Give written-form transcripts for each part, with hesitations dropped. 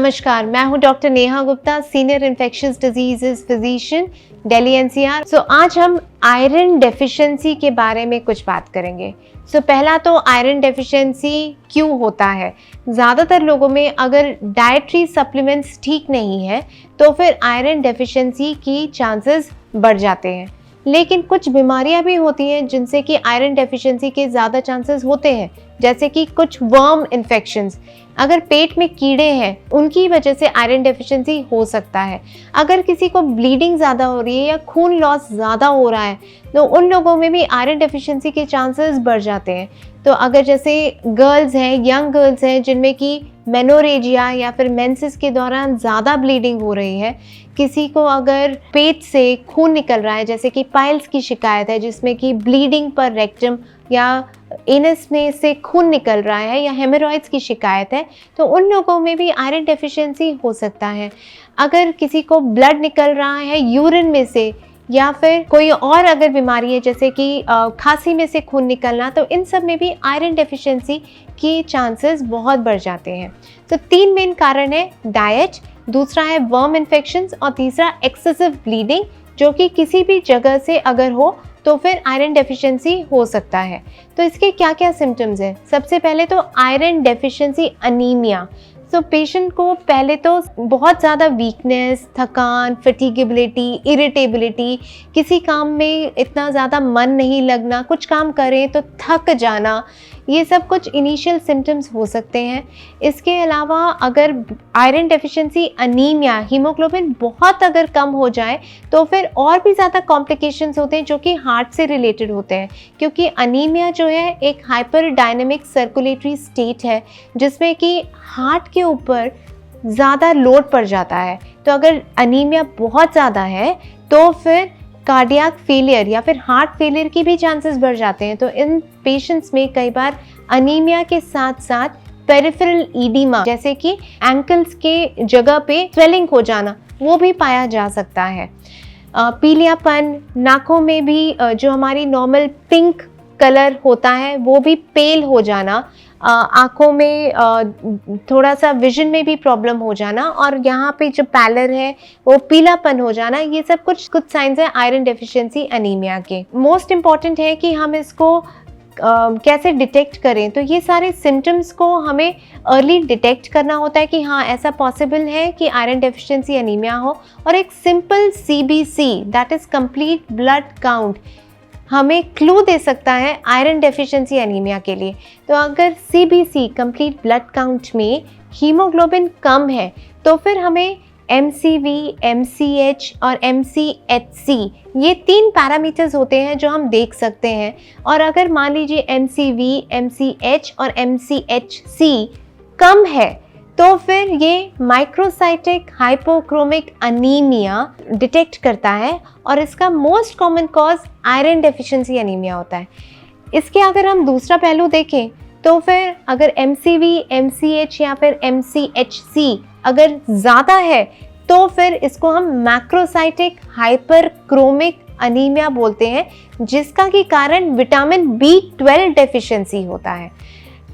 नमस्कार, मैं हूं doctor Neha Gupta, senior infectious diseases physician, Delhi NCR. आज हम आयरन डेफिशिएंसी के बारे में कुछ बात करेंगे। पहला तो आयरन डेफिशिएंसी क्यों होता है। ज़्यादातर लोगों में अगर डाइटरी सप्लीमेंट्स ठीक नहीं है तो फिर आयरन डेफिशिएंसी की चांसेस बढ़ जाते हैं। लेकिन कुछ बीमारियां भी होती हैं जिनसे कि आयरन डेफिशिएंसी के ज़्यादा चांसेस होते हैं, जैसे कि कुछ वर्म इन्फेक्शंस। अगर पेट में कीड़े हैं उनकी वजह से आयरन डेफिशिएंसी हो सकता है। अगर किसी को ब्लीडिंग ज़्यादा हो रही है या खून लॉस ज़्यादा हो रहा है तो उन लोगों में भी आयरन डेफिशिएंसी के चांसेस बढ़ जाते हैं। तो अगर जैसे गर्ल्स हैं, यंग गर्ल्स हैं जिनमें कि मेनोरेजिया या फिर मेंसेस के दौरान ज़्यादा ब्लीडिंग हो रही है, किसी को अगर पेट से खून निकल रहा है, जैसे कि पाइल्स की शिकायत है जिसमें कि ब्लीडिंग पर रेक्टम या एनस में से खून निकल रहा है, या हेमोरॉइड्स की शिकायत है, तो उन लोगों में भी आयरन डेफिशिएंसी हो सकता है। अगर किसी को ब्लड निकल रहा है यूरिन में से, या फिर कोई और अगर बीमारी है जैसे कि खांसी में से खून निकलना, तो इन सब में भी आयरन डेफिशिएंसी के चांसेस बहुत बढ़ जाते हैं। तो 3 मेन कारण है, डाइट, दूसरा है वर्म इन्फेक्शंस और तीसरा एक्सेसिव ब्लीडिंग, जो कि किसी भी जगह से अगर हो तो फिर आयरन डेफिशिएंसी हो सकता है। तो इसके क्या क्या सिम्टम्स हैं। सबसे पहले तो आयरन डेफिशिएंसी अनीमिया। पेशेंट को पहले तो बहुत ज़्यादा वीकनेस, थकान, फटीगेबिलिटी, इरिटेबिलिटी, किसी काम में इतना ज़्यादा मन नहीं लगना, कुछ काम करें तो थक जाना, ये सब कुछ इनिशियल सिम्टम्स हो सकते हैं। इसके अलावा अगर आयरन डेफिशिएंसी अनीमिया, हीमोग्लोबिन बहुत अगर कम हो जाए तो फिर और भी ज़्यादा कॉम्प्लिकेशंस होते हैं जो कि हार्ट से रिलेटेड होते हैं, क्योंकि अनीमिया जो है एक हाइपर डायनेमिक सर्कुलेटरी स्टेट है जिसमें कि हार्ट के ऊपर ज़्यादा लोड पड़ जाता है। तो अगर अनीमिया बहुत ज़्यादा है तो फिर कार्डियक फेलियर या फिर हार्ट फेलियर की भी चांसेस बढ़ जाते हैं। तो इन पेशेंट्स में कई बार अनीमिया के साथ साथ पेरिफेरल ईडिमा, जैसे कि एंकल्स के जगह पे स्वेलिंग हो जाना, वो भी पाया जा सकता है। पीलियापन, नाकों में भी जो हमारी नॉर्मल पिंक कलर होता है वो भी पेल हो जाना, आँखों में थोड़ा सा विजन में भी प्रॉब्लम हो जाना, और यहाँ पे जो पैलर है वो पीलापन हो जाना, ये सब कुछ साइंस है आयरन डेफिशिएंसी अनीमिया के। मोस्ट इम्पॉर्टेंट है कि हम इसको कैसे डिटेक्ट करें। तो ये सारे सिम्टम्स को हमें अर्ली डिटेक्ट करना होता है कि हाँ ऐसा पॉसिबल है कि आयरन डेफिशिएंसी अनीमिया हो। और एक simple CBC, that is complete blood count, हमें क्लू दे सकता है आयरन डेफिशिएंसी अनीमिया के लिए। तो अगर CBC कंप्लीट ब्लड काउंट में हीमोग्लोबिन कम है तो फिर हमें MCV, MCH और MCHC, ये 3 पैरामीटर्स होते हैं जो हम देख सकते हैं। और अगर मान लीजिए MCV, MCH और MCHC कम है तो फिर ये माइक्रोसाइटिक हाइपोक्रोमिक अनीमिया डिटेक्ट करता है, और इसका most common cause iron deficiency anaemia होता है। इसके अगर हम दूसरा पहलू देखें तो फिर अगर MCV, MCH या फिर MCHC अगर ज़्यादा है तो फिर इसको हम मैक्रोसाइटिक हाइपरक्रोमिक अनीमिया बोलते हैं, जिसका की कारण विटामिन B12 डेफिशिएंसी होता है।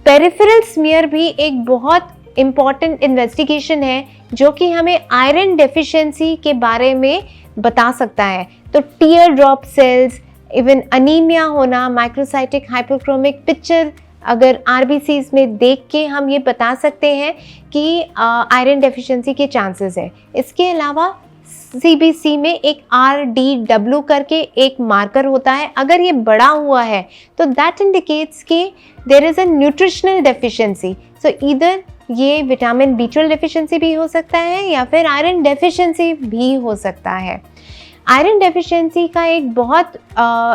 पेरिफेरल स्मीयर भी एक बहुत इम्पॉर्टेंट इन्वेस्टिगेशन है जो कि हमें आयरन डेफिशिएंसी के बारे में बता सकता है। तो tear drop cells, even anaemia होना, माइक्रोसाइटिक हाइपोक्रोमिक पिक्चर अगर RBCs में देख के हम ये बता सकते हैं कि आयरन डेफिशिएंसी के चांसेस है। इसके अलावा CBC में एक RDW करके एक मार्कर होता है, अगर ये बड़ा हुआ है तो दैट इंडिकेट्स कि there is a nutritional deficiency. So either ये विटामिन B12 डेफिशिएंसी भी हो सकता है या फिर आयरन डेफिशिएंसी भी हो सकता है। आयरन डेफिशिएंसी का एक बहुत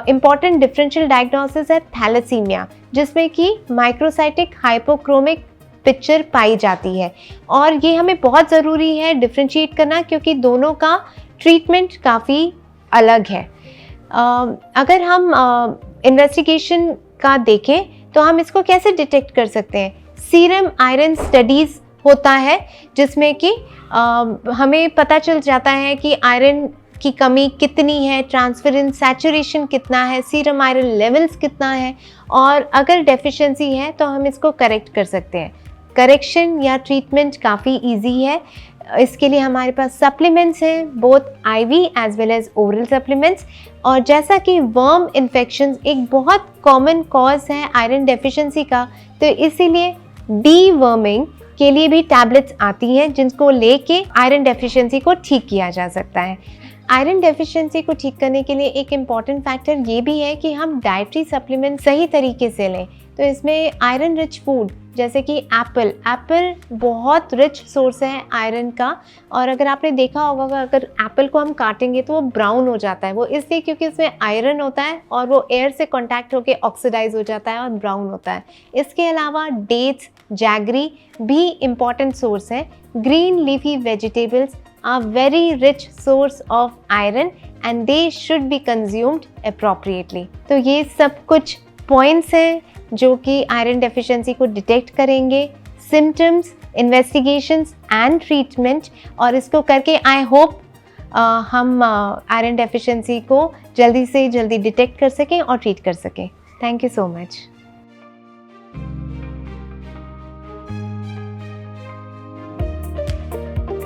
इम्पॉर्टेंट डिफरेंशियल डायग्नोसिस है थैलेसीमिया, जिसमें कि माइक्रोसाइटिक हाइपोक्रोमिक पिक्चर पाई जाती है। और ये हमें बहुत ज़रूरी है डिफ्रेंशिएट करना, क्योंकि दोनों का ट्रीटमेंट काफ़ी अलग है। अगर हम इन्वेस्टिगेशन का देखें तो हम इसको कैसे डिटेक्ट कर सकते हैं। सीरम आयरन स्टडीज़ होता है जिसमें कि हमें पता चल जाता है कि आयरन की कमी कितनी है, ट्रांसफरेंस सैचुरेशन कितना है, सीरम आयरन लेवल्स कितना है, और अगर डेफिशिएंसी है तो हम इसको करेक्ट कर सकते हैं। करेक्शन या ट्रीटमेंट काफ़ी इजी है। इसके लिए हमारे पास सप्लीमेंट्स हैं, both IV as well as oral supplements. और जैसा कि वर्म इन्फेक्शंस एक बहुत कॉमन कॉज है आयरन डेफिशिएंसी का, तो इसीलिए डीवर्मिंग के लिए भी टैबलेट्स आती हैं जिनको लेके आयरन डेफिशिएंसी को ठीक किया जा सकता है। आयरन डेफिशिएंसी को ठीक करने के लिए एक इम्पॉर्टेंट फैक्टर ये भी है कि हम डाइटरी सप्लीमेंट सही तरीके से लें। तो इसमें आयरन रिच फूड जैसे कि एप्पल बहुत रिच सोर्स है आयरन का। और अगर आपने देखा होगा अगर एप्पल को हम काटेंगे तो वो ब्राउन हो जाता है, वो इसलिए क्योंकि इसमें आयरन होता है और वो एयर से कांटेक्ट होकर ऑक्सीडाइज हो जाता है और ब्राउन होता है। इसके अलावा डेट्स, जैगरी भी इम्पॉर्टेंट सोर्स है। Green leafy vegetables are very rich source of iron and they should be consumed appropriately। तो ये सब कुछ पॉइंट्स हैं जो कि आयरन डेफिशिएंसी को डिटेक्ट करेंगे, सिम्टम्स, इन्वेस्टिगेशंस एंड ट्रीटमेंट। और इसको करके आई होप हम आयरन डेफिशिएंसी को जल्दी से जल्दी डिटेक्ट कर सकें और ट्रीट कर सकें। Thank you so much.